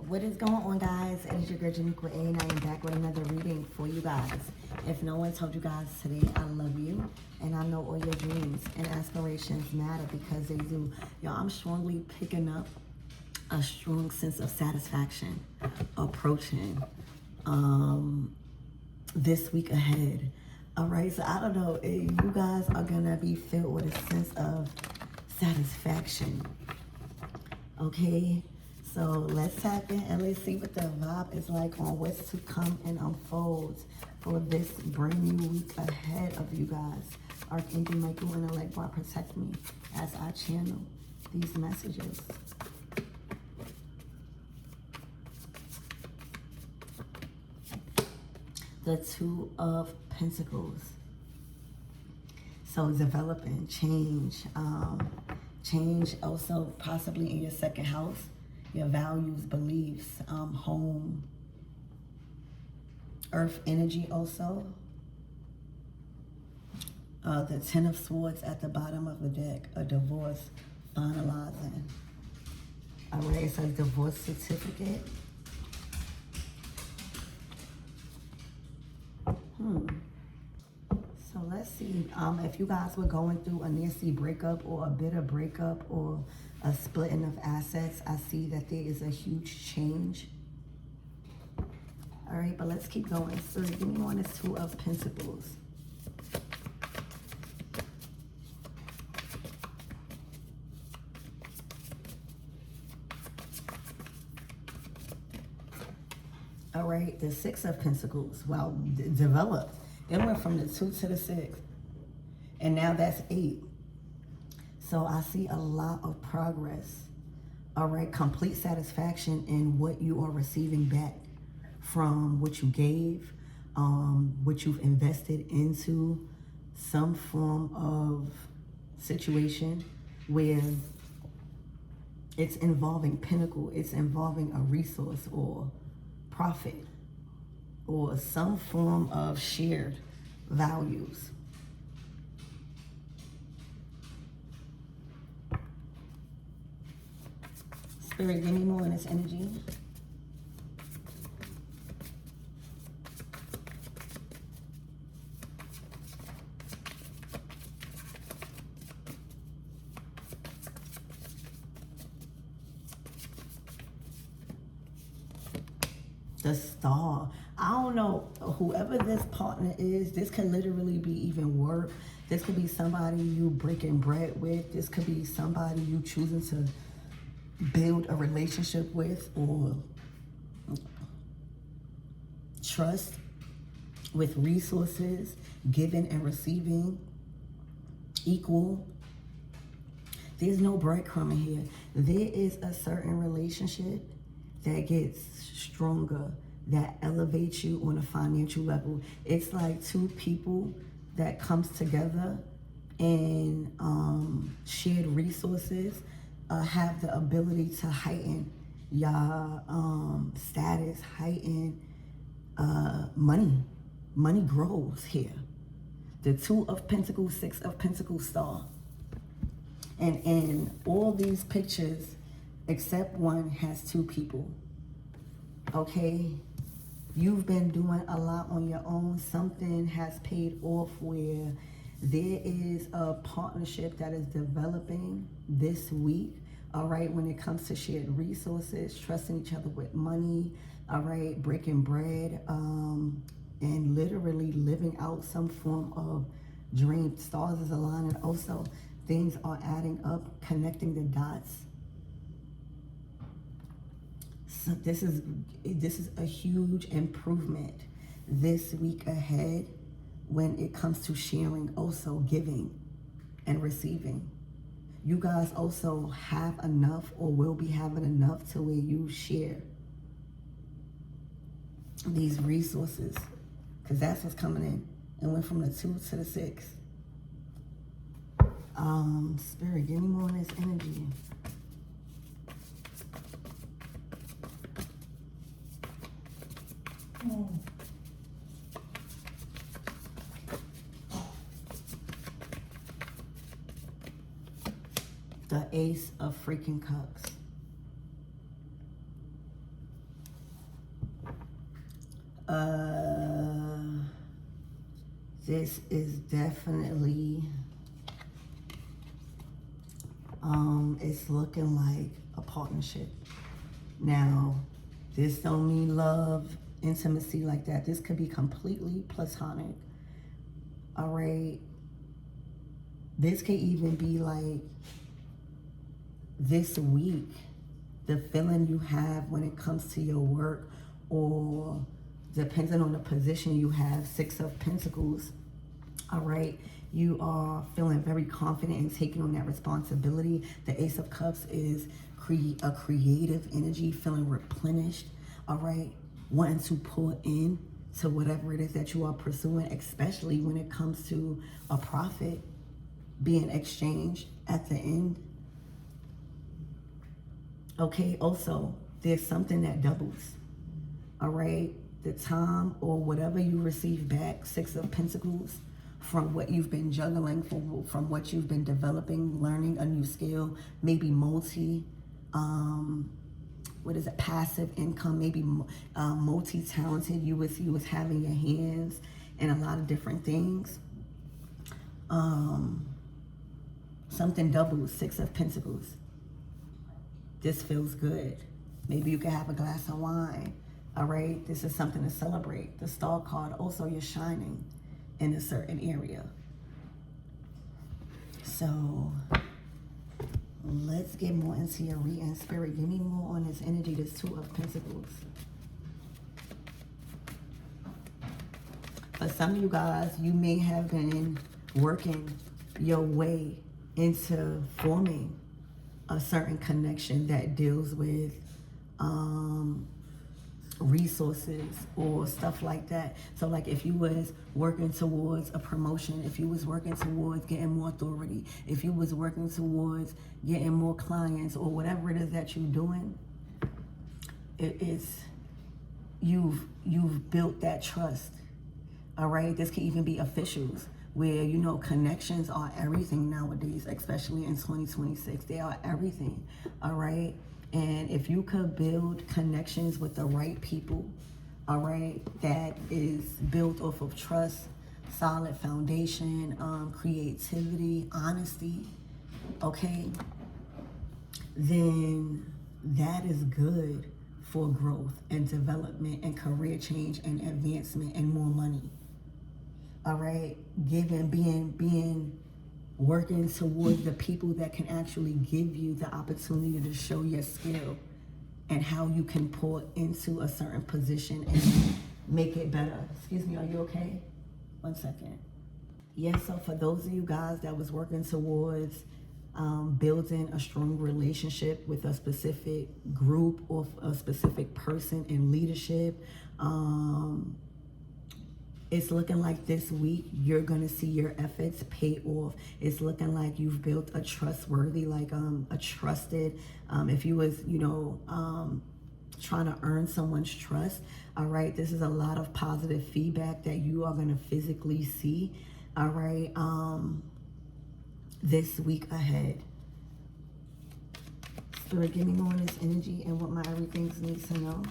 What is going on, guys? It is your girl Janiqua A, and I am back with another reading for you guys. If no one told you guys today, I love you, and I know all your dreams and aspirations matter because they do. Y'all, I'm strongly picking up a strong sense of satisfaction approaching this week ahead. All right, so I don't know if you guys are gonna be filled with a sense of satisfaction. Okay, so let's tap in and let's see what the vibe is like on what's to come and unfolds for this brand new week ahead of you guys. Archangel Michael and Electron protect me as I channel these messages. The Two of Pentacles. So developing, change, change also possibly in your second house, your values, beliefs, home, earth energy also. The Ten of Swords at the bottom of the deck, a divorce finalizing. All right, it's a divorce certificate. So let's see if you guys were going through a nasty breakup or a bitter breakup or a splitting of assets. I see that there is a huge change. All right, but let's keep going. So give me on this Two of Pentacles. All right, the Six of Pentacles. Wow, developed. It went from the 2 to the 6. And now that's 8. So I see a lot of progress. All right, complete satisfaction in what you are receiving back from what you gave, what you've invested into some form of situation where it's involving pinnacle, it's involving a resource or profit or some form of shared values. Spirit, give me more in this energy. The Star. I don't know, whoever this partner is, this can literally be even work. This could be somebody you breaking bread with. This could be somebody you choosing to build a relationship with or trust with resources, giving and receiving equal. There's no breadcrumb in here. There is a certain relationship that gets stronger, that elevates you on a financial level. It's like two people that comes together and shared resources have the ability to heighten your status, heighten money. Money grows here. The Two of Pentacles, Six of Pentacles, Star. And in all these pictures, except one, has two people. Okay? You've been doing a lot on your own. Something has paid off where there is a partnership that is developing this week. All right, when it comes to shared resources, trusting each other with money, all right, breaking bread, and literally living out some form of dream. Stars is aligning. Also, things are adding up, connecting the dots. So this is a huge improvement this week ahead when it comes to sharing, also giving and receiving. You guys also have enough or will be having enough to where you share these resources, because that's what's coming in. And went from the 2 to the 6. Spirit, give me more on this energy. The Ace of freaking Cups. This is definitely, it's looking like a partnership. Now, this don't mean love, intimacy like that. This could be completely platonic. All right. This could even be like this week, the feeling you have when it comes to your work, or depending on the position you have, Six of Pentacles. All right. You are feeling very confident in taking on that responsibility. The Ace of Cups is a creative energy, feeling replenished. All right. Wanting to pull in to whatever it is that you are pursuing, especially when it comes to a profit being exchanged at the end. Okay, also, there's something that doubles. All right, the time or whatever you receive back, Six of Pentacles, from what you've been juggling, from what you've been developing, learning a new skill, maybe passive income, maybe multi-talented. You was having your hands in a lot of different things. Something doubles, Six of Pentacles. This feels good. Maybe you can have a glass of wine. All right, this is something to celebrate. The Star card, also you're shining in a certain area. So let's get more into your reading. Spirit, give me more on this energy, this Two of Pentacles. For some of you guys, you may have been working your way into forming a certain connection that deals with resources or stuff like that. So like if you was working towards a promotion, if you was working towards getting more authority, if you was working towards getting more clients, or whatever it is that you're doing, you've built that trust. All right, this can even be officials, where, you know, connections are everything nowadays, especially in 2026. They are everything, all right? And if you could build connections with the right people, all right, that is built off of trust, solid foundation, creativity, honesty, okay, then that is good for growth and development and career change and advancement and more money. All right, being working towards the people that can actually give you the opportunity to show your skill and how you can pour into a certain position and make it better. Excuse me, are you okay? 1 second. Yes, so for those of you guys that was working towards building a strong relationship with a specific group or a specific person in leadership, it's looking like this week you're gonna see your efforts pay off. It's looking like you've built a trustworthy, like a trusted, if you was, you know, trying to earn someone's trust, all right, this is a lot of positive feedback that you are gonna physically see, all right, this week ahead. Spirit, give me more on this energy and what my everything needs to know.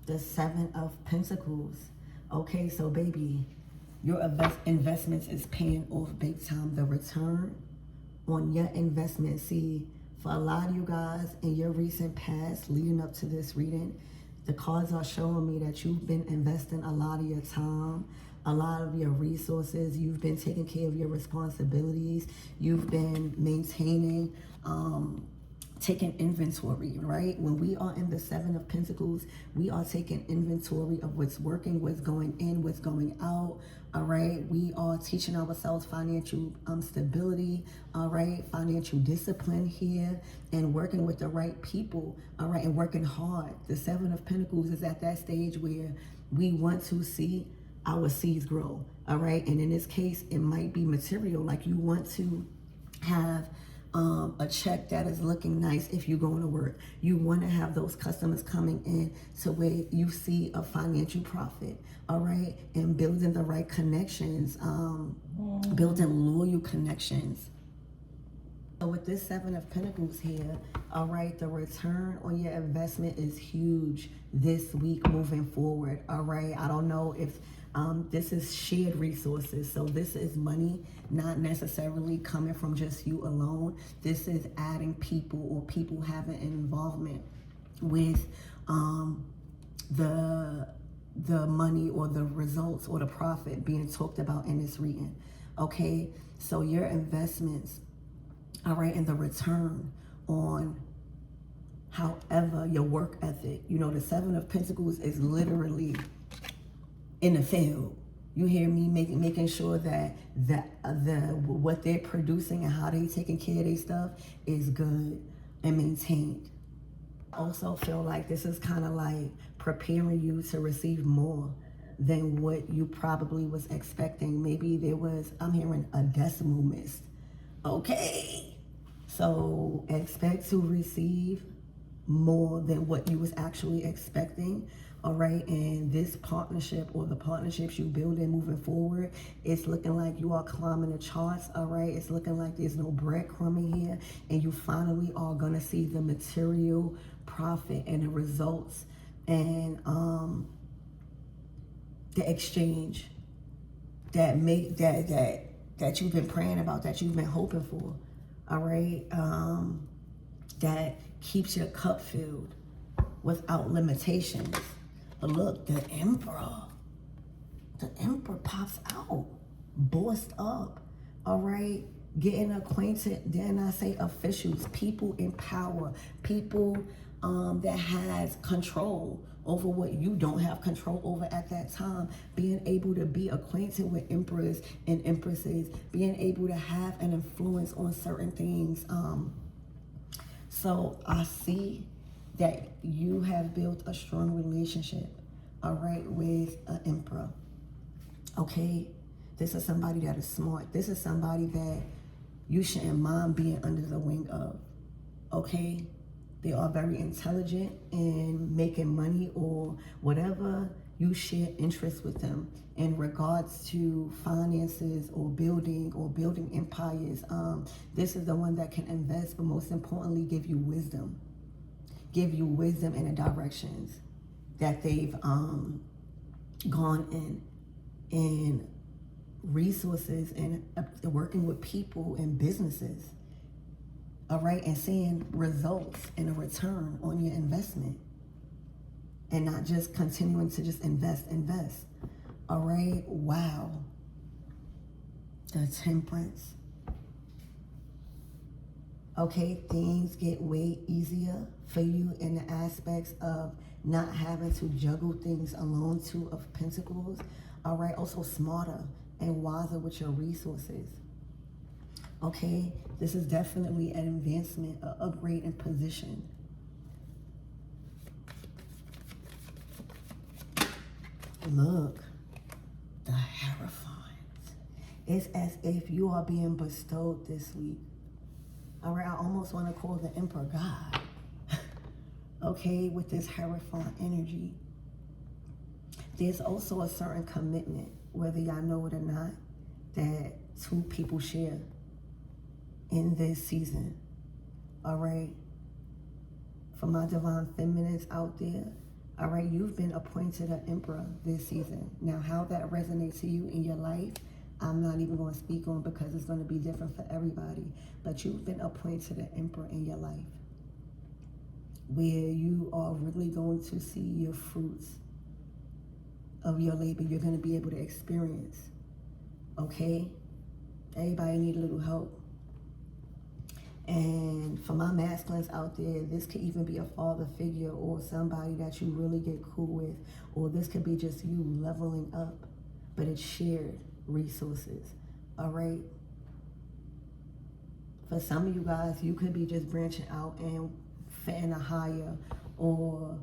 The Seven of Pentacles. Okay, so baby, your investments is paying off big time. The return on your investment. See, for a lot of you guys in your recent past leading up to this reading, the cards are showing me that you've been investing a lot of your time, a lot of your resources. You've been taking care of your responsibilities. You've been maintaining, taking inventory, right? When we are in the Seven of Pentacles, we are taking inventory of what's working, what's going in, what's going out, all right? We are teaching ourselves financial stability, all right? Financial discipline here, and working with the right people, all right? And working hard. The Seven of Pentacles is at that stage where we want to see our seeds grow, all right? And in this case, it might be material, like you want to have a check that is looking nice if you're going to work. You want to have those customers coming in to where you see a financial profit, all right? And building the right connections, building loyal connections. So with this Seven of Pentacles here, all right, the return on your investment is huge this week moving forward, all right? I don't know if this is shared resources. So this is money not necessarily coming from just you alone. This is adding people or people having an involvement with the money or the results or the profit being talked about in this reading, okay? So your investments, all right, and the return on however your work ethic, you know, the Seven of Pentacles is literally in the field. You hear me? Making sure that what they're producing and how they taking care of their stuff is good and maintained. I also feel like this is kind of like preparing you to receive more than what you probably was expecting. Maybe there was, I'm hearing a decimal miss. Okay. So expect to receive more than what you was actually expecting. All right, and this partnership or the partnerships you building moving forward, it's looking like you are climbing the charts. All right, it's looking like there's no breadcrumbing here, and you finally are gonna see the material profit and the results and the exchange that you've been praying about, that you've been hoping for. All right, that keeps your cup filled without limitations. But look, the Emperor pops out, bossed up, all right? Getting acquainted, dare I say officials, people in power, people that has control over what you don't have control over at that time, being able to be acquainted with emperors and empresses, being able to have an influence on certain things. So I see that you have built a strong relationship, all right, with an emperor, okay? This is somebody that is smart. This is somebody that you shouldn't mind being under the wing of, okay? They are very intelligent in making money or whatever you share interests with them in regards to finances or building empires. This is the one that can invest, but most importantly, give you wisdom in the directions that they've gone in, and resources, and working with people and businesses, all right, and seeing results and a return on your investment, and not just continuing to just invest, all right? Wow. The Temperance. Okay, things get way easier for you in the aspects of not having to juggle things alone. Two of Pentacles. All right, also smarter and wiser with your resources. Okay, this is definitely an advancement, an upgrade in position. Look, the Hierophant. It's as if you are being bestowed this week. All right, I almost want to call the Emperor God. Okay, with this Hierophant energy. There's also a certain commitment, whether y'all know it or not, that two people share in this season. All right, for my divine feminines out there, all right, you've been appointed an emperor this season. Now, how that resonates to you in your life, I'm not even going to speak on, because it's going to be different for everybody. But you've been appointed an emperor in your life, where you are really going to see your fruits of your labor. You're going to be able to experience, okay? Everybody need a little help. And for my masculines out there, this could even be a father figure or somebody that you really get cool with, or this could be just you leveling up, but it's shared resources, all right? For some of you guys, you could be just branching out and fitting a higher, or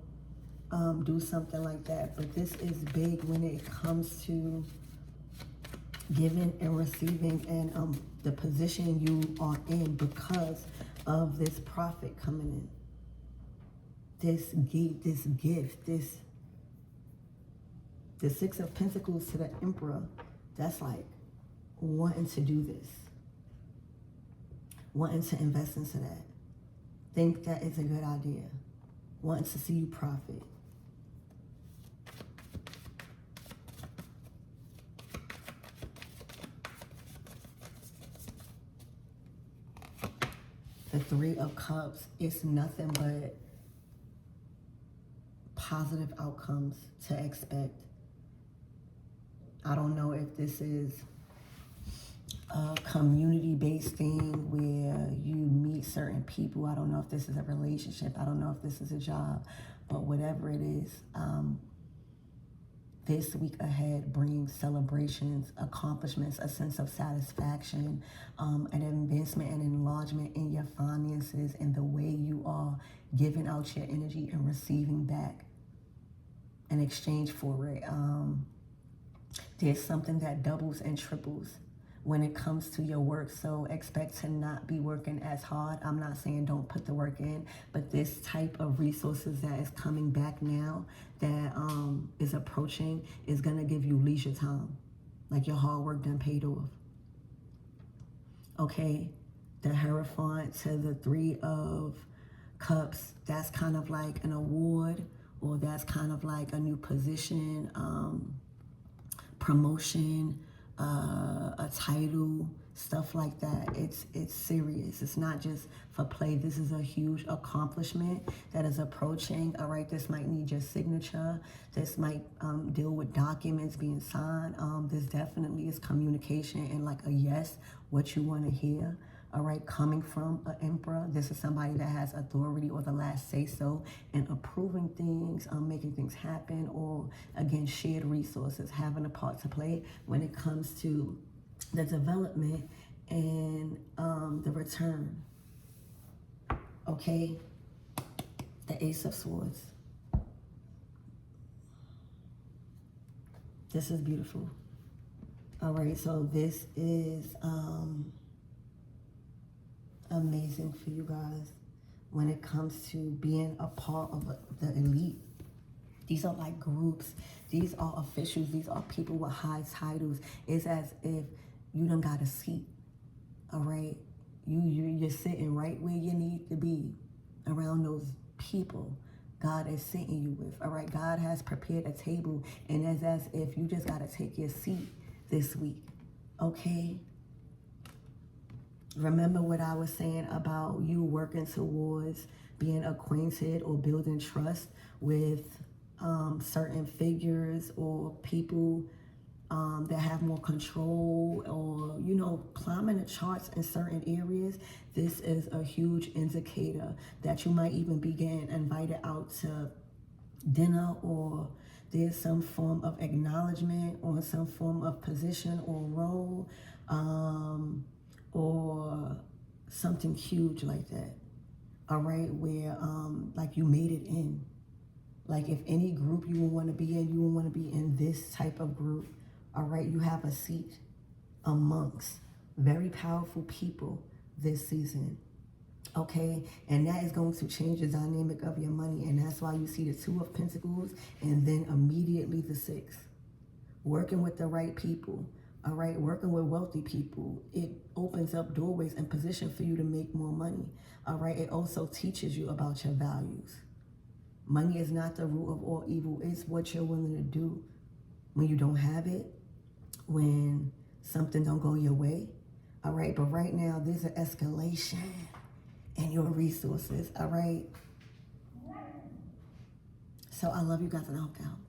do something like that. But this is big when it comes to giving and receiving, and the position you are in because of this profit coming in. This gift, the Six of Pentacles to the Emperor, that's like wanting to do this. wanting to invest into that. Think that is a good idea. Wanting to see you profit. The Three of Cups is nothing but positive outcomes to expect. I don't know if this is a community-based thing where you meet certain people. I don't know if this is a relationship. I don't know if this is a job. But whatever it is, this week ahead brings celebrations, accomplishments, a sense of satisfaction, an advancement and enlargement in your finances and the way you are giving out your energy and receiving back in exchange for it. There's something that doubles and triples when it comes to your work. So expect to not be working as hard. I'm not saying don't put the work in, but this type of resources that is coming back now, that is approaching, is gonna give you leisure time. Like your hard work done paid off. Okay, the Hierophant to the Three of Cups, that's kind of like an award, or that's kind of like a new position, promotion, a title, stuff like that. It's serious. It's not just for play. This is a huge accomplishment that is approaching. All right, this might need your signature. This might deal with documents being signed. This definitely is communication and like a yes, what you want to hear. All right, coming from an emperor, this is somebody that has authority or the last say so in approving things, making things happen, or again, shared resources, having a part to play when it comes to the development and the return. Okay, the Ace of Swords. This is beautiful. All right, so this is amazing for you guys when it comes to being a part of the elite. These are like groups. These are officials. These are people with high titles. It's as if you done got a seat. All right, you're sitting right where you need to be around those people God is sitting you with. All right, God has prepared a table, and it's as if you just got to take your seat this week. Okay. Remember what I was saying about you working towards being acquainted or building trust with certain figures or people that have more control, or, you know, climbing the charts in certain areas. This is a huge indicator that you might even be getting invited out to dinner, or there's some form of acknowledgement or some form of position or role, or something huge like that. All right, where like you made it in. Like if any group you would want to be in, you would want to be in this type of group. All right, you have a seat amongst very powerful people this season. Okay, and that is going to change the dynamic of your money, and that's why you see the Two of Pentacles and then immediately the Six. Working with the right people. All right, working with wealthy people, it opens up doorways and position for you to make more money. All right, it also teaches you about your values. Money is not the root of all evil. It's what you're willing to do when you don't have it, when something don't go your way. All right, but right now there's an escalation in your resources. All right. So I love you guys, and I'll out.